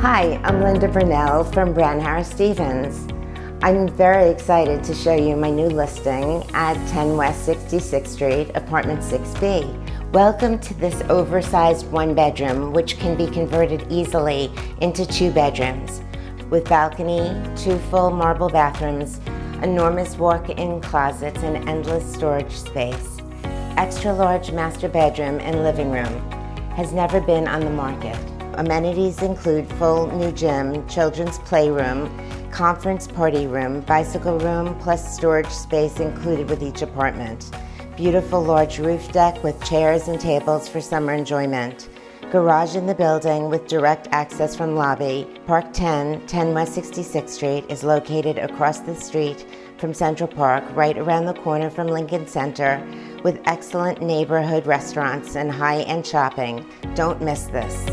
Hi, I'm Linda Bernell from Bernell Stevens. I'm very excited to show you my new listing at 10 West 66th Street, apartment 6B. Welcome to this oversized one bedroom, which can be converted easily into 2 bedrooms, with balcony, 2 full marble bathrooms, enormous walk-in closets, and endless storage space. Extra large master bedroom and living room. Has never been on the market. Amenities include full new gym, children's playroom, conference party room, bicycle room, plus storage space included with each apartment. Beautiful large roof deck with chairs and tables for summer enjoyment. Garage in the building with direct access from lobby. Park 10 West 66th Street is located across the street from Central Park, right around the corner from Lincoln Center, with excellent neighborhood restaurants and high-end shopping. Don't miss this.